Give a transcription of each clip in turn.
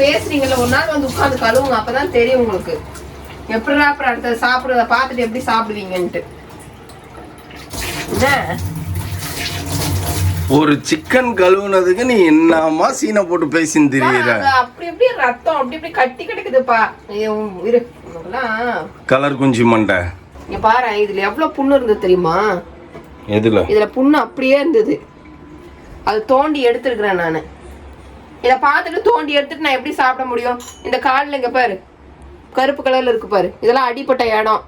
பேசுறீங்கல்ல, ஒரு நாள் வந்து உட்காந்து கழுவுங்க, அப்பதான் தெரியும் உங்களுக்கு எப்படிடா அப்புறம் அடுத்த சாப்பிடுறத பார்த்துட்டு எப்படி சாப்பிடுவீங்கன்ட்டு. ஒரு சிக்கன் கழுவுனதுக்கு நீ என்னமா சீனை போட்டு பேசின்னு தெரியுற? அப்படி எப்படி ரத்தம் அப்படி இப்படி கட்டி கிடக்குதுப்பா. இரு, கலர் குஞ்சு மண்டை. இங்க பாரு, இதுல எவ்வளவு புண்ணு இருந்தது தெரியுமா? இதுல புண்ணு அப்படியே இருந்தது. அது தோண்டி எடுத்துருக்கிறேன் நானு. இத பார்த்துட்டு தோண்டி எடுத்துட்டு நான் எப்படி சாப்பிட முடியும்? இந்த காலில் இங்க பாரு, கருப்பு கலர்ல இருக்கு பாரு, இதெல்லாம் அடிப்பட்ட இடம்.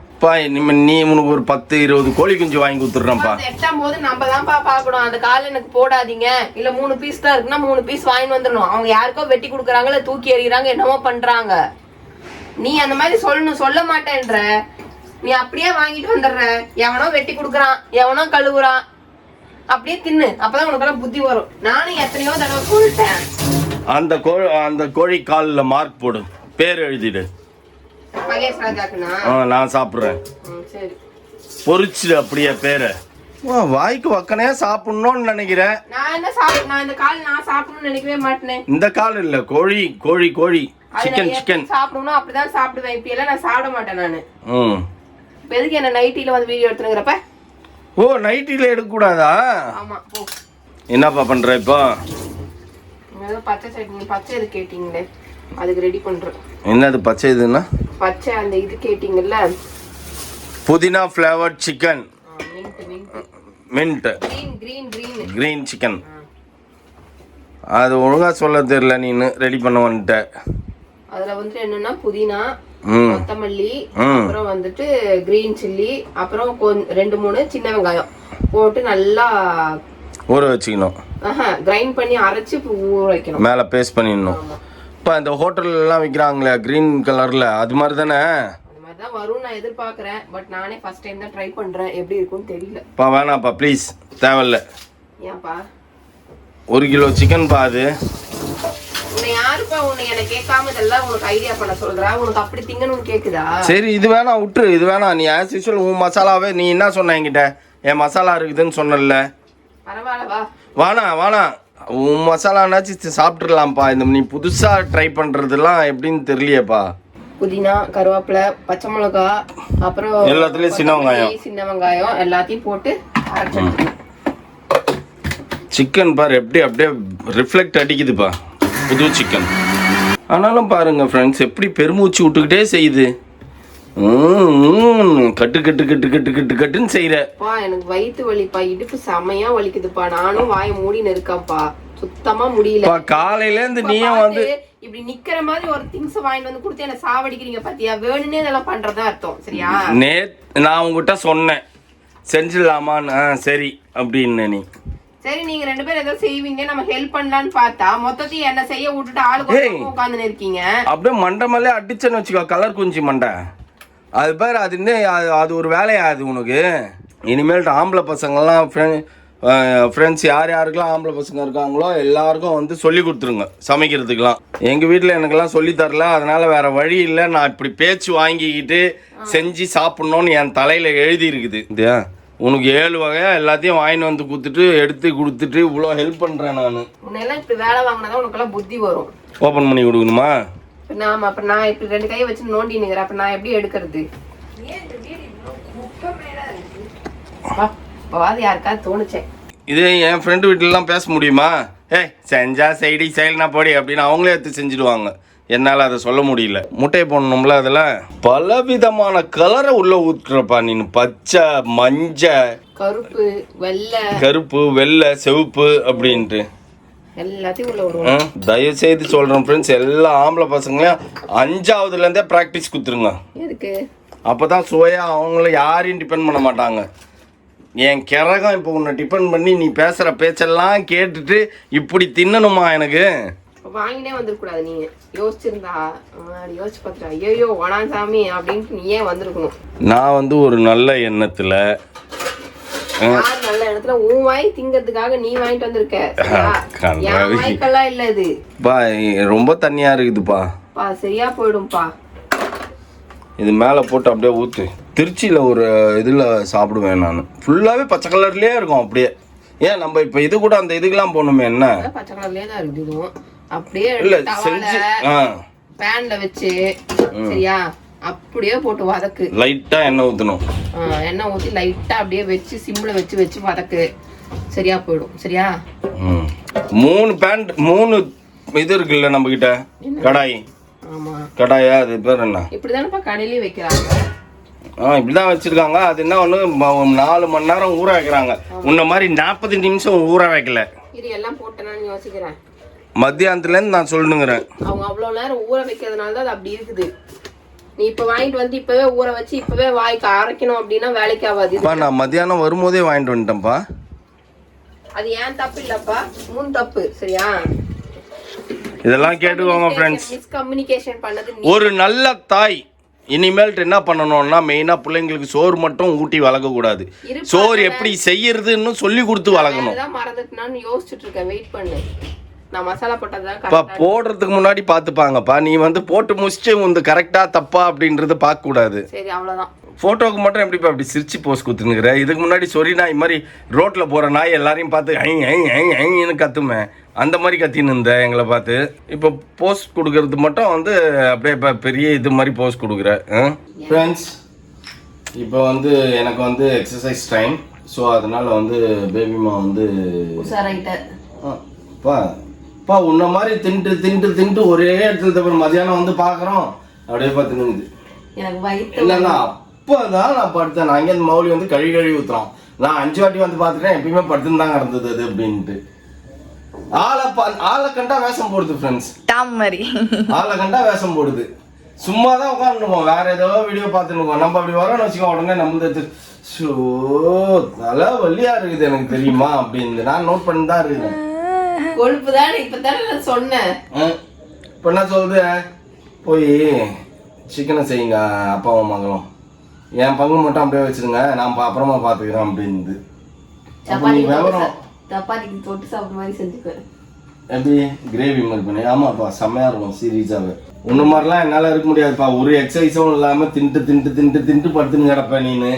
நீ உனக்கு ஒரு 10-20 கோழி குஞ்சு வாங்கி கொடுத்துடுறேன்ப்பா. எட்டாம் போது நம்ம தான்ப்பா பாக்கணும். அந்த கால எனக்கு போடாதீங்க, இல்ல 3 பீஸ் தான் இருக்குன்னா 3 பீஸ் வாங்கி வந்துடணும். அவங்க யாருக்கோ வெட்டி கொடுக்குறாங்க, இல்ல தூக்கி எறிகிறாங்க, என்னமோ பண்றாங்க. நீ அந்த மாதிரி சொல்லணும், சொல்ல மாட்டேன்ற. நீ அப்படியே வாங்கிட்டு வந்துடுற. எவனோ வெட்டி கொடுக்குறான், எவனோ கழுவுறான், அப்படியே தின்னு. அப்பதான் உனக்கெல்லாம் புத்தி வரும். நானும் எத்தனையோ தடவை சொல்லிட்டேன். அந்த கோழி கால்ல மார்க் போடு, பேர் எழுதிடு. மகேஷ் ராஜாக்குனா நான் சாப்பிடுறேன். சரி, பொரிச்சு அப்படியே பேரு. வாய்க்கு வக்கனையா சாப்பிடணும்னு நினைக்கிறேன். நான் என்ன சாப்பிடு, நான் இந்த கால் நான் சாப்பிடணும்னு நினைக்கவே மாட்டேன். இந்த கால் இல்ல, கோழி கோழி கோழி சிக்கன் சாப்பிடணும், அப்படிதான் சாப்பிடுவேன். இப்ப எல்லாம் நான் சாப்பிட மாட்டேன் நானு. எதுக்கு என்ன நைட்டில வந்து வீடியோ எடுத்துங்கிறப்ப? ஓ, நைட்டில எடுக்க கூடாதா? ஆமா, போ. என்னப்பா பண்ற இப்போ? ஏதோ பச்சை சட்னி, பச்சை இது கேட்டீங்களே, அதுக்கு ரெடி பண்றேன். என்னது பச்சை இதுன்னா? பச்சை அந்த இது கேட்டீங்கல்ல, புதினா flavoured chicken, mint green chicken. அது ஒழுங்கா சொல்ல தெரியல, நீனு ரெடி பண்ண வந்துட்ட. அதுல வந்துட்டு என்னன்னா புதினா, கொத்தமல்லி, அப்புறம் வந்துட்டு கிரீன் சில்லி, அப்புறம் 2-3 சின்ன வெங்காயம் போட்டு நல்லா ஊற வச்சுக்கணும். கிரைண்ட் பண்ணி அரைச்சு ஊற வைக்கணும். மேல பேஸ்ட் பண்ணிடணும். இப்போ இந்த ஹோட்டல்ல எல்லாம் விற்கிறாங்களே கிரீன் கலர்ல, அது மாதிரி தானே? அது மாதிரி தான் வரும் நான் எதிர்பார்க்கறேன். பட் நானே ஃபர்ஸ்ட் டைம் தான் ட்ரை பண்றேன், எப்படி இருக்கும்னு தெரியல. பா வேணாப்பா ப்ளீஸ், தேவையில்ல. ஏன்பா? 1 கிலோ சிக்கன் பா. அது உன்னை யாருப்பா உன்னை எனக்கு கேட்காம இதெல்லாம் உனக்கு ஐடியா பண்ண சொல்றா? உனக்கு அப்படி திங்கன்னு கேக்குதா? சரி, இது வேணா விட்டுரு, இது வேணா. நீ ஆஸ் யூசுவல் உன் மசாலாவே நீ என்ன சொன்ன என்கிட்ட? என் மசாலா இருக்குதுன்னு சொன்னல. பரவாயில்லவா? வேணா உன் மசாலானாச்சும் சாப்பிட்டுடலாம்ப்பா. இந்த நீ புதுசா ட்ரை பண்றதெல்லாம் எப்படின்னு தெரியலையேப்பா. புதினா, கருவேப்பிலை, பச்சை மிளகா, அப்புறம் எல்லாத்துலயும் சின்ன வெங்காயம் எல்லாத்தையும் போட்டு அரைச்சிடணும். சிக்கன் பாரு எப்படி அப்படியே ரிஃப்ளெக்ட் அடிக்குதுப்பா, புது சிக்கன். ஆனாலும் பாருங்க ஃப்ரெண்ட்ஸ், எப்படி பெருமூச்சு விட்டுக்கிட்டே செய்யுது. கட்டு கட்டு கட்டு கட்டு கட்டு கட்டுன்னு செய்யறப்பா. எனக்கு வயிற்று வலிப்பா, இடுப்பு செமையா வலிக்குதுப்பா. நானும் வாயை மூடின்னு இருக்கேன்ப்பா, சுத்தமா முடியல. காலையில இருந்து நீயும் வந்து இப்படி நிக்கிற மாதிரி ஒரு திங்ஸ் வாங்கிட்டு வந்து கொடுத்து என்ன சாவடிக்கிறீங்க பாத்தியா? வேணும்னே இதெல்லாம் பண்றதா அர்த்தம், சரியா? நான் உங்ககிட்ட சொன்னேன் செஞ்சிடலாமான்னு. சரி அப்படின்னு. நீ சரி, நீங்க 2 பேரும் ஏதோ செய்வீங்க, நம்ம ஹெல்ப் பண்ணலான்னு பார்த்தா மொத்தத்தையும் என்ன செய்ய விட்டுட்டு ஆளுக்கு உட்காந்துன்னு இருக்கீங்க. அப்படியே மண்டை மேலே அடிச்சேன்னு வச்சுக்கோ, கலர் குஞ்சு மண்டை. அது பேர் அது இன்னும் அது ஒரு வேலையாது உனக்கு. இனிமேல் ஆம்பளை பசங்கள்லாம் ஃப்ரெண்ட்ஸ் யாருக்கெல்லாம் ஆம்பளை பசங்க இருக்காங்களோ எல்லாருக்கும் வந்து சொல்லி கொடுத்துருங்க சமைக்கிறதுக்கெலாம். எங்கள் வீட்டில் எனக்கெல்லாம் சொல்லி தரல, அதனால் வேறு வழி இல்லை. நான் இப்படி பேச்சு வாங்கிக்கிட்டு செஞ்சு சாப்பிட்ணுன்னு என் தலையில் எழுதி இருக்குது. இல்லையா? உனக்கு 7 வகையாக எல்லாத்தையும் வாங்கிட்டு வந்து எடுத்து கொடுத்துட்டு இவ்வளோ ஹெல்ப் பண்ணுறேன் நான். உன்னெல்லாம் இப்படி வேலை வாங்கினாதான் உனக்கெல்லாம் புத்தி வரும். ஓப்பன் பண்ணி கொடுக்கணுமா? அப்புறம் நான் இப்படி 2 கையை வச்சு நோண்டினுங்கிறேன், அப்ப நான் எப்படி எடுக்கிறது? யாருக்காவது தோணுச்சேன். இது என் ஃப்ரெண்டு வீட்டிலலாம் பேச முடியுமா? செஞ்சா செய்டி செயல்னா போடி அப்படின்னு அவங்களே எடுத்து செஞ்சுடுவாங்க. என்னால் அதை சொல்ல முடியல. முட்டையை போடணும்ல, அதில் பல விதமான கலரை உள்ள ஊற்றுறப்பா நீ. பச்சை, மஞ்சள், கருப்பு, வெள்ளை, சிவப்பு அப்படின்ட்டு எல்லாத்தையும் உள்ள விடுவோம். தயவு செய்து சொல்றேன் ஃப்ரெண்ட்ஸ், எல்லா ஆம்பளை பசங்களையும் 5ஆவதுல இருந்தே பிராக்டிஸ் கொடுத்துருங்க. எதுக்கு? அப்பதான் சுவையா அவங்கள யாரையும் டிபெண்ட் பண்ண மாட்டாங்க. என் கிரகம் இப்போ உன்னை டிபெண்ட் பண்ணி நீ பேசுற பேச்செல்லாம் கேட்டுட்டு இப்படி தின்னணுமா? எனக்கு வாங்கினே வந்துருக்கூடாது. நீங்க யோசிச்சிருந்தா யோசிச்சு பார்த்துட்டா ஐயோ வணான் சாமி அப்படின்ட்டு நீ ஏன் வந்திருக்கணும். நான் வந்து ஒரு நல்ல எண்ணத்துல நல்ல இடத்துல உன் வாய் திங்கிறதுக்காக நீ வாங்கிட்டு வந்திருக்க. வாய்க்கெல்லாம் இல்ல இது. ரொம்ப தண்ணியா இருக்குதுப்பா. சரியா போயிடும்பா. இது மேல போட்டு அப்படியே ஊத்து. திருச்சியில ஒரு இதுல சாப்பிடுவேன் நான், ஃபுல்லாவே பச்சை கலர்லயே இருக்கும் அப்படியே. ஏன் நம்ம இப்ப இது கூட அந்த இதுக்கெல்லாம் போகணுமே? என்ன பச்சை கலர்லயே தான் இருக்குது. அப்படியே இல்ல தவால செஞ்சு பேன்ல வச்சு சரியா அப்படியே போட்டு வதக்கு. லைட்டா எண்ணெய் ஊத்தணும். எண்ணெய் ஊத்தி லைட்டா அப்படியே வச்சு சிம்ல வச்சு வதக்கு. சரியா போயிடும். சரியா 3 இது இருக்குல்ல நம்ம கிட்ட கடாய். ஆமா கடாயா அது பேர் என்ன? இப்படிதானப்பா கடையிலயே வைக்கிறாங்க. இப்படிதான் வச்சிருக்காங்க. அது என்ன ஒண்ணு 4 மணி நேரம் ஊற வைக்கிறாங்க. உன்ன மாதிரி 40 நிமிஷம் ஊற வைக்கல. இது எல்லாம் போட்டேன்னு யோசிக்கிறேன். மத்தியானத்துல இருந்து நான் சொல்லணுங்கிறேன். அவங்க அவ்வளவு நேரம் ஊற வைக்கிறதுனால தான் அது அப்படி இருக்குது. நீ இப்ப வாங்கிட்டு வந்து இப்பவே ஊற வச்சு இப்பவே வாய்க்கு அரைக்கணும் அப்படின்னா வேலைக்கு ஆகாது. நான் மத்தியானம் வரும்போதே வாங்கிட்டு வந்துட்டேன்ப்பா. அது ஏன் தப்பு இல்லப்பா, உன் தப்பு. சரியா இதெல்லாம் கேட்டுக்கோங்க ஃப்ரெண்ட்ஸ். மிஸ்கம்யூனிகேஷன் பண்ணது ஒரு நல்ல தாய் இனிமேல்ட்டு என்ன பண்ணணும்னா மெயினா பிள்ளைங்களுக்கு சோறு மட்டும் ஊட்டி வளர்க்க கூடாது. சோறு எப்படி செய்யறதுன்னு சொல்லி கொடுத்து வளர்க்கணும். மறந்துட்டுனான்னு யோசிச்சுட்டு இருக்கேன். வெயிட் பண்ணு, நான் மசாலா போட்டதான் போடுறதுக்கு முன்னாடி பாத்துப்பாங்கப்பா. நீ வந்து போட்டு முடிச்சு வந்து கரெக்டா தப்பா அப்படின்றத பார்க்க கூடாது. சரி அவ்வளவுதான். போட்டோக்கு மட்டும் எப்படிப்பா அப்படி சிரிச்சு போஸ் குத்துனுங்கிற? இதுக்கு முன்னாடி சொறி நாய் மாதிரி ரோட்ல போற நாய் எல்லாரையும் பார்த்து ஐன்னு கத்துமே, அந்த மாதிரி கத்தின்னு இருந்த எங்களை பார்த்து. இப்போ போஸ்ட் கொடுக்கறது மட்டும் வந்து அப்படியே இப்போ பெரிய இது மாதிரி போஸ்ட் கொடுக்குற. ஃப்ரெண்ட்ஸ் இப்போ வந்து எனக்கு வந்து எக்ஸசைஸ் டைம். ஸோ அதனால வந்து பேபிமா வந்து பா உன்ன மாதிரி தின்ட்டு ஒரே இடத்துல தவிர மதியானம் வந்து பார்க்குறோம் அப்படியே பார்த்துன்னு இல்லைண்ணா. அப்போதான் நான் படுத்தேன். நான் அங்கேருந்து மௌலி வந்து கழுவி ஊற்றுறான். நான் 5 வாட்டி வந்து பார்த்துட்டேன். எப்பயுமே படுத்துன்னு தான் கிடந்தது அது அப்படின்ட்டு. ஆளை கண்டா வேஷம் போடுது ஃப்ரெண்ட்ஸ். ஆளை கண்டா வேஷம் போடுது. சும்மா தான் உட்காந்துருவோம். வேற ஏதோ வீடியோ பார்த்துருவோம். நம்ம அப்படி வரோன்னு வச்சுக்கோ, உடனே நம்மளுக்கு ஷோ தலை வலியா இருக்குது எனக்கு தெரியுமா அப்படின்னு நான் நோட் பண்ணி தான் இருக்கேன். கொழுப்பு தானே இப்பதானே சொன்னேன். இப்போ என்ன சொல்றது, போய் சிக்கனை செய்யுங்க அப்பாவும் மகளும், என் பங்கு மட்டும் அப்படியே வச்சிருங்க, நான் அப்புறமா பாத்துக்கிறேன் அப்படின்னு. சப்பாத்திக்கு தொட்டு சாப்பிட்ற மாதிரி செஞ்சுக்குவேன். எப்படி கிரேவி மாதிரி பண்ணி? ஆமாப்பா செம்மையா இருக்கும் சீரியஸாவே. உன்ன மாதிரிலாம் என்னால இருக்க முடியாதுப்பா. ஒரு எக்ஸசைஸும் இல்லாம தின்ட்டு படுத்துன்னு கிடப்ப நீனு.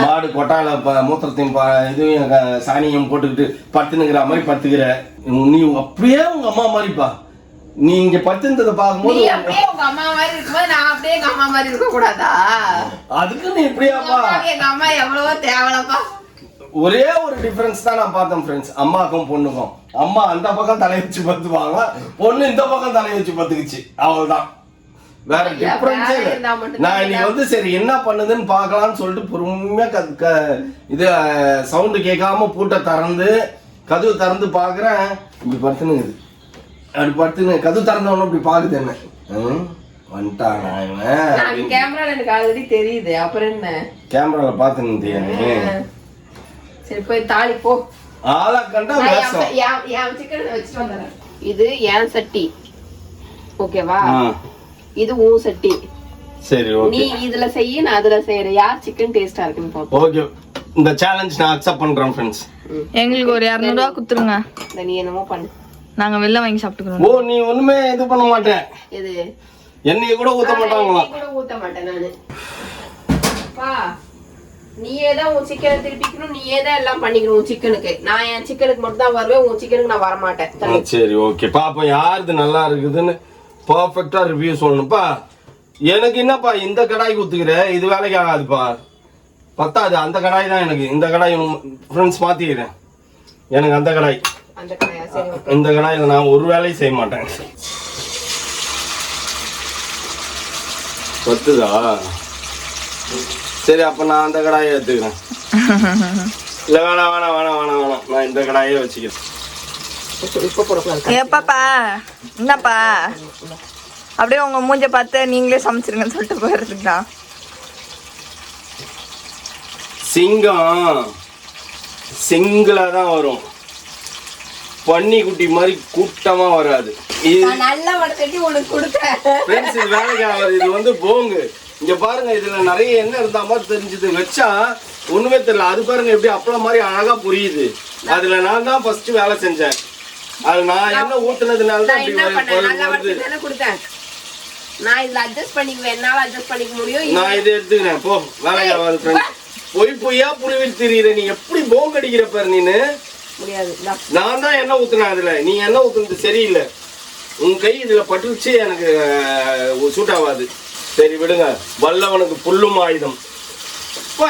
மாடு கொட்டால மூத்திரத்தையும் இதுவும் சாணியும் போட்டுக்கிட்டு படுத்துனுங்கிற மாதிரி படுத்துக்கிற நீ. அப்படியே உங்க அம்மா மாதிரிப்பா நீ இங்க படுத்துன்றத பாக்கும்போது. உங்க அம்மா மாதிரி இருக்கும்போது நான் அப்படியே எங்க அம்மா மாதிரி இருக்க கூடாதா? அதுக்கு நீ இப்படியாப்பா? எங்க அம்மா எவ்வளவோ தேவலப்பா. ஒரே ஒரு டிஃபரன்ஸ் தான் நான் பார்த்தேன் ஃப்ரெண்ட்ஸ், அம்மாக்கும் பொண்ணுக்கும். அம்மா அந்த பக்கம் தலையை வச்சு பத்துவாங்க, பொண்ணு இந்த பக்கம் தலையை வச்சு பத்துக்குச்சு. அவ்வளவுதான், வேற டிஃபரன்ஸே இல்லை. நான் இன்னைக்கு வந்து சரி என்ன பண்ணுதுன்னு பார்க்கலாம்னு சொல்லிட்டு பொறுமையா இது சவுண்டு கேட்காம பூட்டை திறந்து கதவு திறந்து பார்க்குறேன். இப்படி படுத்துனுங்குது. அப்படி படுத்துன்னு கதவு திறந்தவனும் இப்படி பாக்குது என்ன வந்துட்டாங்க. கேமரால எனக்கு ஆல்ரெடி தெரியுது. அப்புறம் என்ன கேமரால பாத்துன்னு சரி போய் தாளி போ. ஆளை கண்டா வேஷம். என் சிக்கன் வச்சுட்டு வந்துடுறேன். இது என் சட்டி ஓகேவா, இது உன் சட்டி. சரி ஓகே, நீ இதுல செய்ய நான் அதுல செய்யறேன். யார் சிக்கன் டேஸ்டா இருக்குன்னு பாப்போம். ஓகே, இந்த சேலஞ்ச் நான் அக்செப்ட் பண்றேன் ஃப்ரெண்ட்ஸ். எங்களுக்கு ஒரு 200 ரூபாய் குடுத்துருங்க. நீ என்னமோ பண்ணு, நாங்க வெளில வாங்கி சாப்பிட்டுக்கிறோம். ஓ நீ ஒண்ணுமே இது பண்ண மாட்டேன். எது எண்ணெயை கூட ஊத்த மாட்டாங்களா? கூட ஊத்த மாட்டேன் நானு. பா நீயே தான் உன் சிக்கனை திருப்பிக்கணும், நீயே தான் எல்லாம் பண்ணிக்கணும் உன் சிக்கனுக்கு. நான் என் சிக்கனுக்கு மட்டும் தான் வருவேன், உன் சிக்கனுக்கு நான் வர மாட்டேன். சரி ஓகே, பாப்போம் யாருது நல்லா இருக்குதுன்னு பர்ஃபெக்டா ரிவ்யூ சொல்லணும்ப்பா. எனக்கு என்னப்பா இந்த கடாய் ஊத்துக்கிற, இது வேலைக்கு ஆகாதுப்பா, பத்தாது. அந்த கடாய் தான் எனக்கு. இந்த கடாய் ஃப்ரெண்ட்ஸ் மாத்திக்கிறேன், எனக்கு அந்த கடாய். இந்த கடாயில நான் ஒரு வேலையும் செய்ய மாட்டேன். பத்துதா? சரி அப்ப நான் அந்த கடாயை எடுத்துக்கிறேன். இல்ல வேணாம் வேணாம் வேணாம் வேணாம் வேணாம், நான் இந்த கடாயே வச்சுக்கிறேன். எப்பப்பா என்னப்பா அப்படியே உங்க மூஞ்ச பார்த்து நீங்களே சமைச்சிருங்கன்னு சொல்லிட்டு போயிருந்தா. சிங்கம் சிங்கிளா தான் வரும், பன்னி குட்டி மாதிரி கூட்டமா வராது. இது வேலைக்கு ஆகாது. இது வந்து போங்கு. இங்க பாருங்க, இதுல நிறைய எண்ணெய் இருந்தா மாதிரி தெரிஞ்சது, வச்சா ஒண்ணுமே தெரியல. அது பாருங்க எப்படி அப்பளம் மாதிரி அழகா புரியுது. அதுல நான் தான் ஃபர்ஸ்ட் வேலை செஞ்சேன். அது நான் என்ன ஊத்துனதுனால தான் நான் இதுல அட்ஜஸ்ட் பண்ணிக்குவேன், என்னால அட்ஜஸ்ட் பண்ணிக்க முடியும். நான் இதை எடுத்துக்கிறேன் போ, வேலைக்கு ஆகாது ஃப்ரெண்ட்ஸ். பொய்யா புரிவி தெரியுற நீ, எப்படி போங்க அடிக்கிற பாரு நீனு. முடியாது, நான் தான் என்ன ஊத்துனேன் அதுல, நீ என்ன ஊத்துனது சரியில்லை. உன் கை இதுல பட்டுச்சு எனக்கு சூட் ஆகாது. சரி விடுங்க, வல்லவனுக்கு புல்லும் ஆயுதம்.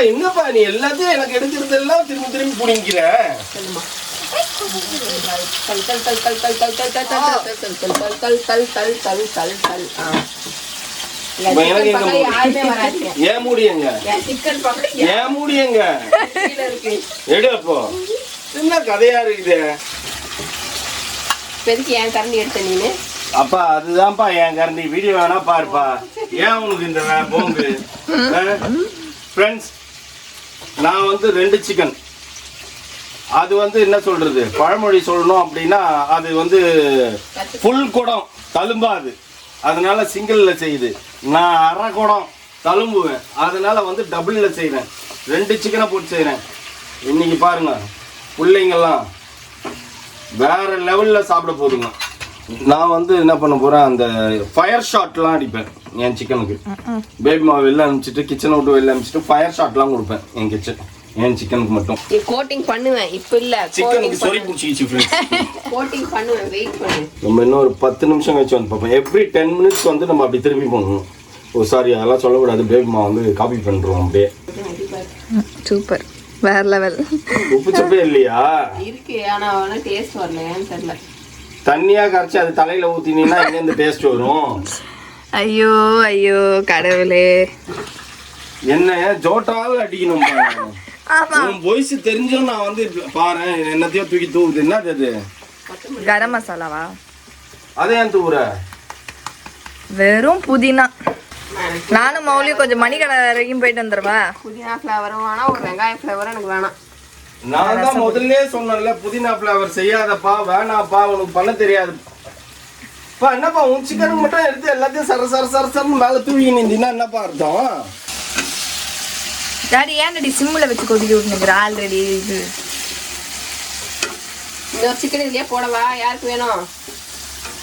என்னப்பா நீ எல்லாத்தையும் எனக்கு எடுக்கிறதெல்லாம் திரும்பி திரும்பி புடிங்கிற. ஏன் மூடியங்க எடு. அப்போ என்ன கதையா இருக்குது? என் கரண்டி எடுத்த நீனு அப்பா அதுதான்ப்பா என் கரண்டி. வீடியோ வேணா பாருப்பா. ஏன் உனக்கு இந்த போங்கு? ஃப்ரெண்ட்ஸ், நான் 2 சிக்கன். அது என்ன சொல்றது, பழமொழி சொல்லணும் அப்படின்னா அது ஃபுல் குடம் தழும்பாது, அதனால சிங்கிள்ல செய்யுது. நான் அரை குடம் தழும்புவேன், அதனால டபுள்ல செய்றேன். 2 சிக்கனை போட்டு செய்றேன். இன்னைக்கு பாருங்க, பிள்ளைங்கெல்லாம் வேற லெவல்ல சாப்பிட போதுங்க. நான் என்ன பண்ண போறேன், அந்த ஃபயர் ஷாட்லாம் அடிப்பேன் என் சிக்கனுக்கு. பேபி மாவு வெளில அனுப்பிச்சிட்டு, கிச்சனை விட்டு வெளில அனுப்பிச்சிட்டு ஃபயர் ஷாட்லாம் கொடுப்பேன் என் சிக்கனுக்கு மட்டும். கோட்டிங் பண்ணுவேன். இப்போ இல்ல, சிக்கனுக்கு சொறி புடிச்சிச்சு फ्रेंड्स. கோட்டிங் பண்ணுவேன், வெயிட் பண்ணு. நம்ம இன்னும் ஒரு 10 நிமிஷம் கழிச்சு பார்ப்போம். எவ்ரி 10 மினிட்ஸ் நம்ம அப்படி திரும்பி போகணும். ஓ சாரி, அதெல்லாம் சொல்லக்கூடாது. பேபி மாவு காப்பி பண்றோம் அப்படியே. சூப்பர், வேற லெவல். உப்பு சப்பே இல்லையா? இருக்கு, ஆனா டேஸ்ட் வரலையான்னு தெரியல. தண்ணியா கரைச்சி அது தலையில ஊத்தினீங்கன்னா எங்க இந்த டேஸ்ட் வரும்? ஐயோ ஐயோ கடவுளே, என்ன ஜோட்டாவில் அடிக்கணும். உன் வாய்ஸ் தெரிஞ்சும் நான் பாரு என்னத்தையும் தூக்கி தூக்குது. என்னது அது? கரம் மசாலாவா? அதே ஏன் தூக்குற? வெறும் புதினா. நானும் மௌலியும் கொஞ்சம் மணிக்கடை வரைக்கும் போயிட்டு வந்துடுவா. புதினா ஃப்ளவரும் வேணாம், ஒரு வெங்காய ஃப்ளவரும் எனக்கு வேணாம். நான் தான் முதல்ல சொன்னேன்ல, புதினா ஃப்ளவர் செய்யாதப்பா, வேணாப்பா, உனக்கு பண்ண தெரியாது. என்னப்பா உன் சிக்கனுக்கு மட்டும் எடுத்து எல்லாத்தையும் சர சர சர சரன்னு மேலே தூக்கி நின்றீங்கன்னா என்னப்பா அர்த்தம்? டாடி ஏன்டி சிம்மில் வச்சு கொதிக்க விட்டுனுக்குற? ஆல்ரெடி இது இந்த சிக்கன் இதுலயே போடவா? யாருக்கு வேணும்?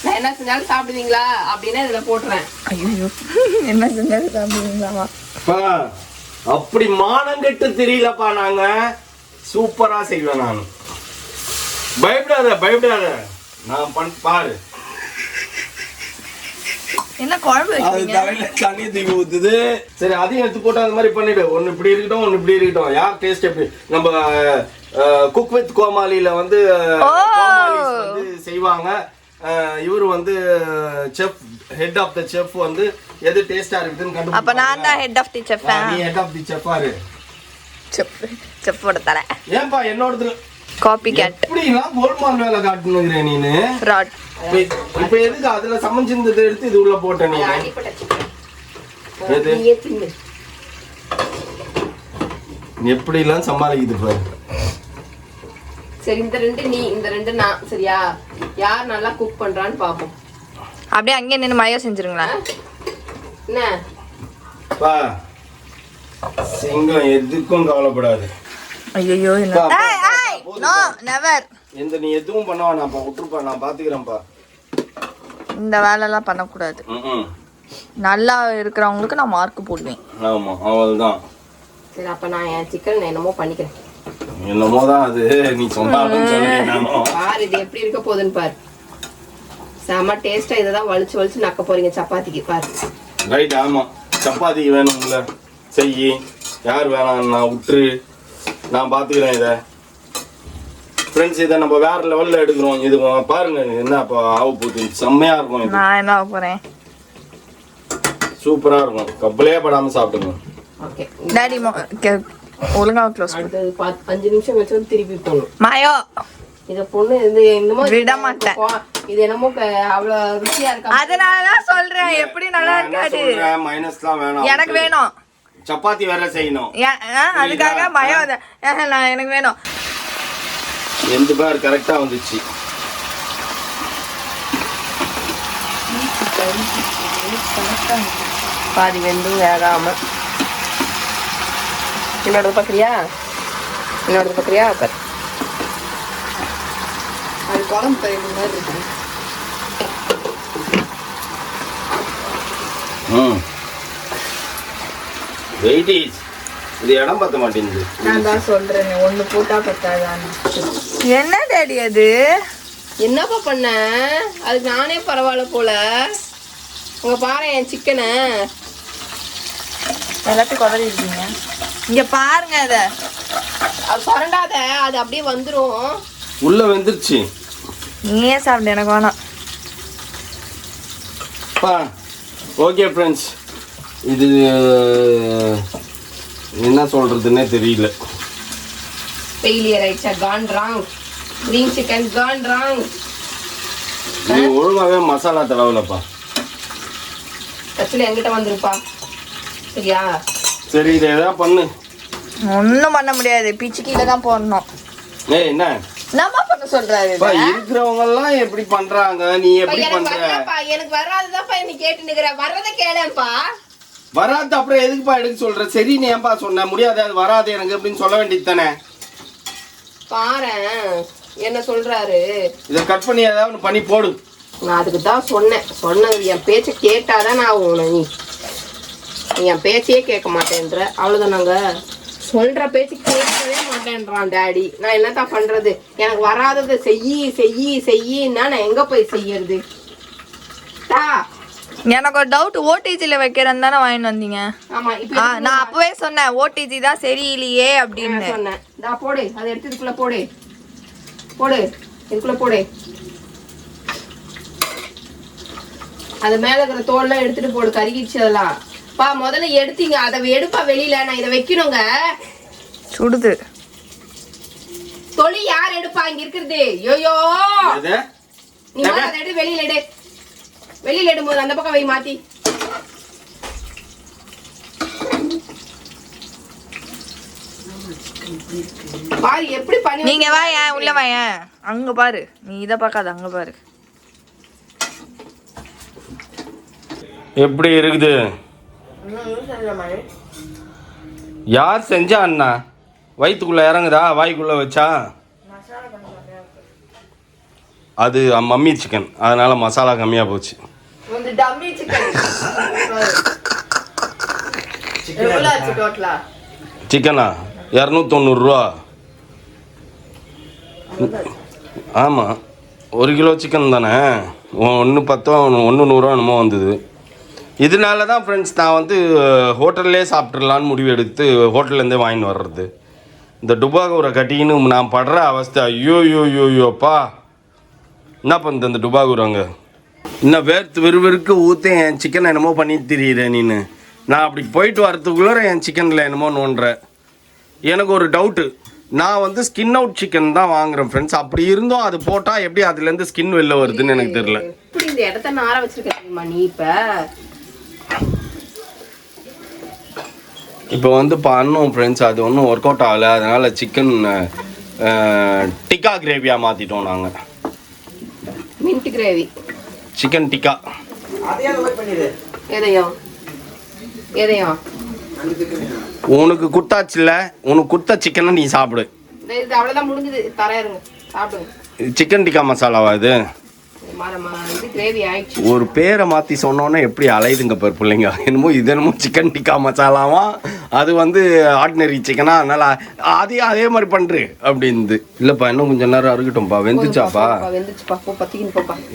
நான் என்ன செஞ்சாலும் சாப்பிடுவீங்களா அப்படின்னா இதுல போட்டுறேன். ஐயோ, என்ன செஞ்சாலும் சாப்பிடுவீங்களாவா? அப்படி மானங்கெட்டு தெரியலப்பா. நாங்க சூப்பரா செய்வேன். நான் பயப்படாத. நான் பாரு. என்ன குழம்பு வச்சீங்க? தண்ணி தூக்கி ஊத்துது. சரி, அதையும் எடுத்து போட்டு அந்த மாதிரி பண்ணிடு. ஒன்னு இப்படி இருக்கட்டும், ஒன்னு இப்படி இருக்கட்டும். யார் டேஸ்ட் எப்படி? நம்ம குக் வித் கோமாளியில செய்வாங்க. இவரு chef, head of the chef எது டேஸ்டா இருக்குதுன்னு கண்டுபிடிப்பாங்க. அப்ப நான் தான் ஹெட் ஆஃப் தி செஃப். நீ ஹெட் ஆஃப் தி செஃப்பாரு. செஃப்போட தலை. ஏன்பா என்னோடது காப்பி கேட்? இப்படிலாம் கோல்மால் வேலை காட்டுனுங்கற நீனு. ராட். இப்ப எதுக்கு அதுல சமைச்சிருந்ததை எடுத்து இது உள்ள போட்ட நீ? எப்படி எல்லாம் சமாளிக்குது பாரு. சரி, இந்த 2 நீ, இந்த 2 நான். சரியா? யார் நல்லா குக் பண்றான்னு பாப்போம். அப்படியே அங்கே நின்னு மயோ செஞ்சிருங்களா? என்ன பா, சிங்கம் எதுக்கும் கவலைப்படாது. ஐயோ, என்ன? No, never. நீ எதுவும் பண்ணவா, நான் விட்டுருப்பா, நான் பாத்துக்கிறேன்ப்பா. இந்த வேலைலாம் பண்ணக்கூடாது. நல்லா இருக்கிறவங்களுக்கு நான் மார்க் போடுவேன். ஆமா, அவள்தான். சரி, அப்ப நான் என் சிக்கன் என்னமோ பண்ணிக்கிறேன். என்னமோதான் அது நீ சொன்னாலும் சொல்லுங்க. பாரு இது எப்படி இருக்க போகுதுன்னு பாரு. செம டேஸ்டா. இததான் வலிச்சு நக்க போறீங்க சப்பாத்திக்கு. பாரு. ரைட். ஆமா, சப்பாத்திக்கு வேணும்ல, செய்யி. யார் வேணாம், நான் விட்டுரு, நான் பாத்துக்கிறேன். இதை ஃப்ரெண்ட்ஸ், இதை நம்ம வேற லெவல்ல எடுக்கிறோம். இது பாருங்க என்ன ஆக போகுது. செம்மையா இருக்கும். நான் என்ன போறேன், சூப்பரா இருக்கும். கப்பலே படாம சாப்பிடுங்க. ஓகே டாடி, ஒழுங்கா க்ளோஸ் பண்ணு. 5 நிமிஷம் வச்சு திருப்பி போடணும். மாயோ, இத பொண்ணு என்னமோ விட மாட்டேன். இது என்னமோ அவ்வளவு ருசியா இருக்கு. அதனால தான் சொல்றேன், எப்படி நல்லா இருக்காது. மைனஸ்லாம் வேணாம், எனக்கு வேணும். சப்பாத்தி வேற செய்யணும். அதுக்காக மாயோ நான் எனக்கு வேணும். எந்த பார் கரெக்டா வந்துச்சு. பாதி வெந்தும் வேகாம. என்னோட பாக்குறியா? அது குழம்பு கறி மாதிரி இருக்கு. வெயிட்டேஜ் இது இடம் பத்த மாட்டேங்குது. நான் தான் சொல்றேன், ஒண்ணு போட்டா பத்தாதான். என்ன டாடி அது? என்னப்பா பண்ண? அதுக்கு நானே பரவாயில்ல போல. உங்க பாரு என் சிக்கனை எல்லாத்தையும் குதறி இருக்கீங்க. இங்க பாருங்க அத. அது பரண்டாத, அது அப்படியே வந்துரும். உள்ள வெந்துருச்சு. நீயே சாப்பிடு, எனக்கு வேணாம். ஓகே ஃப்ரெண்ட்ஸ், இது என்ன சொல்றதுன்னே தெரியல. ஃபெயிலியர் ஆயிடுச்சா? Khan wrong. Green chicken Khan wrong. நீ ஒழுங்காவே மசாலா தடவலப்பா. ஆக்சுவலி என்கிட்ட வந்துருப்பா. சரியா? சரி, இதை எதாவது பண்ணு. ஒன்றும் பண்ண முடியாது, பிச்சு கீழே தான் போடணும். ஏய் என்ன என்னம்மா பண்ண சொல்றாரு? இருக்கிறவங்க எல்லாம் எப்படி பண்றாங்க, நீ எப்படி பண்ற? எனக்கு வராதுதான்ப்பா நீ கேட்டு நிக்கிற. வர்றத கேளேன்ப்பா. வராது அப்புறம் எதுக்குப்பா எடுக்க சொல்ற? சரி, நீ ஏன்பா சொன்ன முடியாது, அது வராது எனக்கு அப்படின்னு சொல்ல வேண்டியது தானே. பாரேன் என்ன சொல்றாரு. இதை கட் பண்ணி ஏதாவது பண்ணி போடு. நான் அதுக்கு தான் சொன்னது. என் பேச்சை கேட்டாதான் நான் நீ என் பேச்சையே கேட்க மாட்டேன்ற. அவ்வளவுதானாங்க. சொல்ற பேச்சு கேட்கவே மாட்டேன்றான் டாடி. நான் என்னத்தான் பண்றது? எனக்கு வராததை செய்யின்னா நான் எங்க போய் செய்யறது? எனக்கு ஒரு டவுட், ஓடிஜில வைக்கிறேன்னு தானே வாங்கிட்டு வந்தீங்க? ஆமா, இப்ப நான் அப்பவே சொன்னேன் ஓடிஜி தான் சரியில்லையே அப்படின்னு சொன்னேன். போடு, அதை எடுத்து இதுக்குள்ள போடு. இதுக்குள்ள போடு. அது மேல இருக்கிற தோல்லாம் எடுத்துட்டு போடு. கருகிடுச்சு அதெல்லாம். பா முதல்ல எடுத்தீங்க, அதை எடுப்பா வெளியில. நான் இதை வைக்கணுங்க. சுடுது. தொழி யார் எடுப்பா இங்க இருக்கிறது? யோயோ, நீ அதை எடு. வெளியில எடும்போது அந்த பக்கம் வை மாத்தி. பாரு எப்படி பண்ணி. நீங்க வாயேன், உள்ள வாயேன். அங்க பாரு, நீ இதை பார்க்காத, அங்க பாரு எப்படி இருக்குது. யார் செஞ்சா அண்ணா? வயிற்றுக்குள்ள இறங்குதா? வாய்க்குள்ள வச்சா? அது மம்மி சிக்கன், அதனால மசாலா கம்மியா போச்சு. சிக்கனா 290 ரூபா. ஆமாம், 1 கிலோ சிக்கன் தானே. 110 1 100 என்னமோ வந்தது. இதனால தான் ஃப்ரெண்ட்ஸ் நான் வந்து ஹோட்டல்லே சாப்பிட்றலான்னு முடிவு எடுத்து ஹோட்டல்லேருந்தே வாங்கிட்டு வர்றது. இந்த டுபாகூரை கட்டின்னு நான் படுற அவஸ்தை. ஐயோப்பா, என்ன பண்ணுது அந்த டுபாகூரங்க? இன்னும் வேர்த்து விறுவிறுக்கு ஊற்ற என் சிக்கனை என்னமோ பண்ணிட்டு தெரியுறேன் நீನು. நான் அப்படி போயிட்டு வரத்துக்குள்ளே என் சிக்கனில் என்னமோ நோண்டுற. எனக்கு ஒரு டவுட்டு. நான் வந்து ஸ்கின் அவுட் சிக்கன் தான் வாங்குறேன் ஃப்ரெண்ட்ஸ். அப்படி இருந்தும் அது போட்டால் எப்படி அதுலேருந்து ஸ்கின் வெளில வருதுன்னு எனக்கு தெரியல. இப்படி இந்த இடத்த நார வச்சிருக்கேன் நீ. இப்போ வந்து பண்ணோம் ஃப்ரெண்ட்ஸ், அது ஒன்றும் ஒர்க் அவுட் ஆகலை. அதனால் சிக்கன் டிக்கா கிரேவியாக மாற்றிட்டோம் நாங்கள். Mint gravy, chicken tikka. எதையும் உனக்கு குத்தாச்சுல்ல, உனக்கு குத்த சிக்கனை நீ சாப்பிடு. அவ்வளோதான், முடிஞ்சது. தரேருங்க, சாப்பிடுங்க. சிக்கன் டிக்கா மசாலாவா இது? கிரேவி ஆயிடுச்சு. ஒரு பேரை மாற்றி சொன்னோன்னே எப்படி அலையுதுங்க பாரு பிள்ளைங்க. என்னமோ இது என்னமோ சிக்கன் டிக்கா மசாலாவா, அது வந்து ஆர்டினரி சிக்கனா, அதனால அதே மாதிரி பண்ணுறு அப்படின்னு. இல்லைப்பா, இன்னும் கொஞ்சம் நேரம் இருக்கட்டும்ப்பா. வெந்துச்சாப்பா?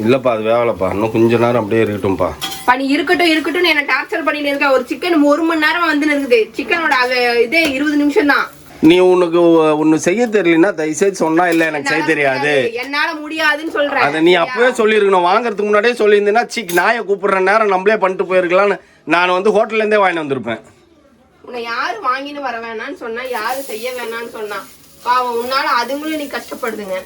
இல்லைப்பா, அது வேகலப்பா. இன்னும் கொஞ்சம் நேரம் அப்படியே இருக்கட்டும்ப்பா. பண்ணி இருக்கட்டும் என்ன டார்ச்சர் பண்ணிட்டு இருக்க. ஒரு சிக்கன் 1 மணி நேரம் வந்து இருக்குது. சிக்கனோட இதே 20 நிமிஷம் தான். நீ உனக்கு ஒன்று செய்ய தெரியலன்னா தயவுசெய்து சொன்னா இல்லை எனக்கு செய்ய தெரியாது, என்னால முடியாதுன்னு சொல்றேன். அதை நீ அப்பவே சொல்லியிருக்கணும். வாங்குறதுக்கு முன்னாடியே சொல்லியிருந்தேன்னா நாயை கூப்பிடுற நேரம் நம்மளே பண்ணிட்டு போயிருக்கலாம்னு நான் வந்து ஹோட்டல்லேருந்தே வாங்கிட்டு வந்திருப்பேன். உன்னை யாரு வாங்கின்னு வர வேணான்னு சொன்னா, யாரு செய்ய வேணான்னு சொன்னா? பாவம், உன்னால அதுங்களும் நீ கஷ்டப்படுதுங்க.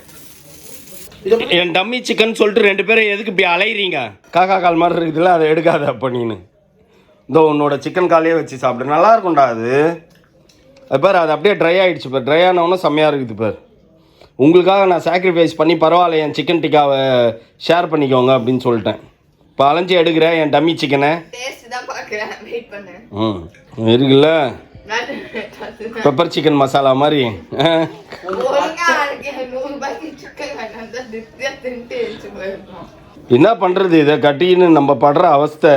என் டம்மி சிக்கன் சொல்லிட்டு 2 பேரும் எதுக்கு இப்படி அலையிறீங்க? காக்கா கால் மாதிரி இருக்குதுல்ல, அதை எடுக்காத அப்போ நீனு. இதோ உன்னோட சிக்கன் காலையே வச்சு சாப்பிடு, நல்லா இருக்கும்டா அது. அது பாரு, அது அப்படியே ட்ரை ஆகிடுச்சு பார். ட்ரை ஆனவொன்னே செம்மையாக இருக்குது பார். உங்களுக்காக நான் சாக்ரிஃபைஸ் பண்ணி பரவாயில்ல என் சிக்கன் டிக்காவை ஷேர் பண்ணிக்கோங்க அப்படின்னு சொல்லிட்டேன். இப்போ அலைஞ்சி எடுக்கிறேன் என் டம்மி சிக்கனை. இருக்குல்ல, பெப்பர் சிக்கன் மசாலா மாதிரி. என்ன பண்ணுறது, இதை கட்டின்னு நம்ம படுற அவஸ்தை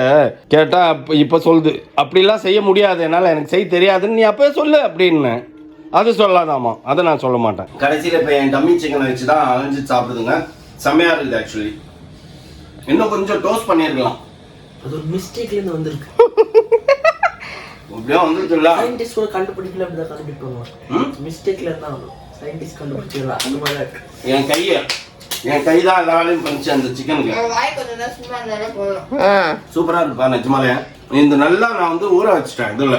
கேட்டால் இப்போ சொல்லுது அப்படிலாம் செய்ய முடியாது, என்னால் எனக்கு செய்ய தெரியாதுன்னு நீ அப்போயே சொல்லு அப்படின்னு. அது சொல்லாதாமா, அதை நான் சொல்ல மாட்டேன். கடைசியில் இப்போ என் டம்மி சிக்கனை வச்சு தான் அலைஞ்சி சாப்பிடுதுங்க. செம்மையா இருக்குது ஆக்சுவலி. இன்னும் கொஞ்சம் டோஸ்ட் பண்ணிருக்கலாம். அது ஒரு மிஸ்டேக்ல இருந்து வந்திருக்கு. அப்படியே வந்துருச்சுல்ல. சயின்டிஸ்ட் கூட கண்டுபிடிக்கல, அப்படிதான் கண்டுபிடிப்பாங்க. மிஸ்டேக்ல இருந்தா வரும், சயின்டிஸ்ட் கண்டுபிடிச்சிடலாம். அந்த மாதிரி இருக்கு. என் கை தான் எல்லா வேலையும் பண்ணிச்சு அந்த சிக்கனுக்கு. சூப்பரா இருப்பா நிஜமாலே. இந்த நல்லா நான் வந்து ஊற வச்சுட்டேன் இதுல.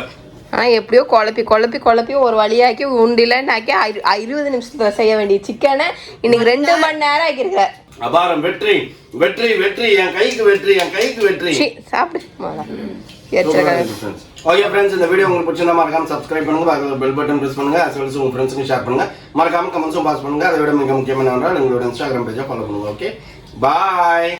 எப்படியோ குழப்பி ஒரு வழியாக்கி உண்டிலன்னாக்கி 20 நிமிஷத்துல செய்ய வேண்டிய சிக்கனை இன்னைக்கு 2 மணி நேரம் ஆக்கிருக்க. அபாரம். வெற்றி வெற்றி வெற்றி, என் கைக்கு வெற்றி, என் கைக்கு வெற்றி. சாப்பிடு. ஓகே ஃப்ரெண்ட்ஸ், இந்த வீடியோ உங்களுக்கு பிடிச்சிருந்தா மறக்காம சப்ஸ்கிரைப் பண்ணுங்க, பக்கத்துல பெல் பட்டன் பிரஸ் பண்ணுங்க, அசல்ஸ் உங்க ஃப்ரெண்ட்ஸ்க்கு ஷேர் பண்ணுங்க, மறக்காம கமெண்ட்ஸும் பாஸ் பண்ணுங்க. அதை விட மிக முக்கியமான ஒன்றால் எங்களோட இன்ஸ்டாகிராம் பேஜை ஃபாலோ பண்ணுங்க. ஓகே, பாய்.